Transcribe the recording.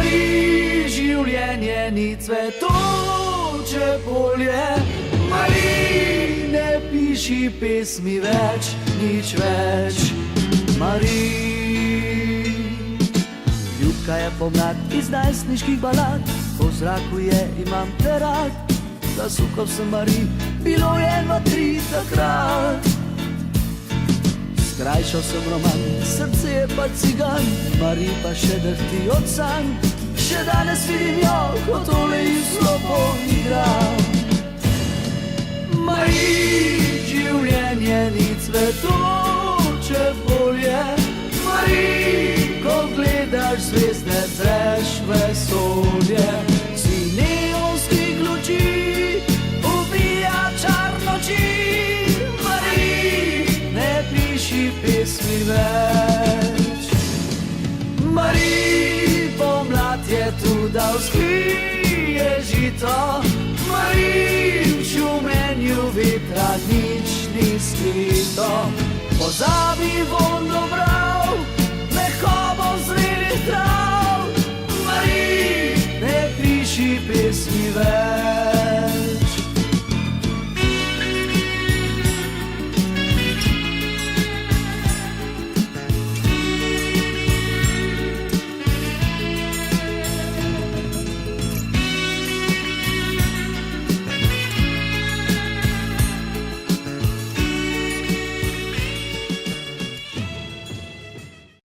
Mariji, življenje ni cvetoče polje. Mariji, ne piši pesmi več, nič več. Mariji, ljubka je pomlad iz najstniških balad, po zraku je imam te rad. Zasukal sem Mariji, bilo je 2, 3 takrat. Skrajšal sem roman, srce je pa cigan, Mariji pa še drhti od sanj. Še danes vidim jo, ko tole izlopo igra. Mariji, življenje ni cvetoče polje. Mariji, ko gledaš zvezde, zreš vesolje. Si neonskih luči ubija čar noči. Mariji, ne piši pesmi več. Mariji, pomlad je tu, da vzklije žito. Mariji, v šumenju vetra nič ni skrito. Pozabi vonj dobrav, mehobo zrelih trav. Mariji, ne piši pesmi več.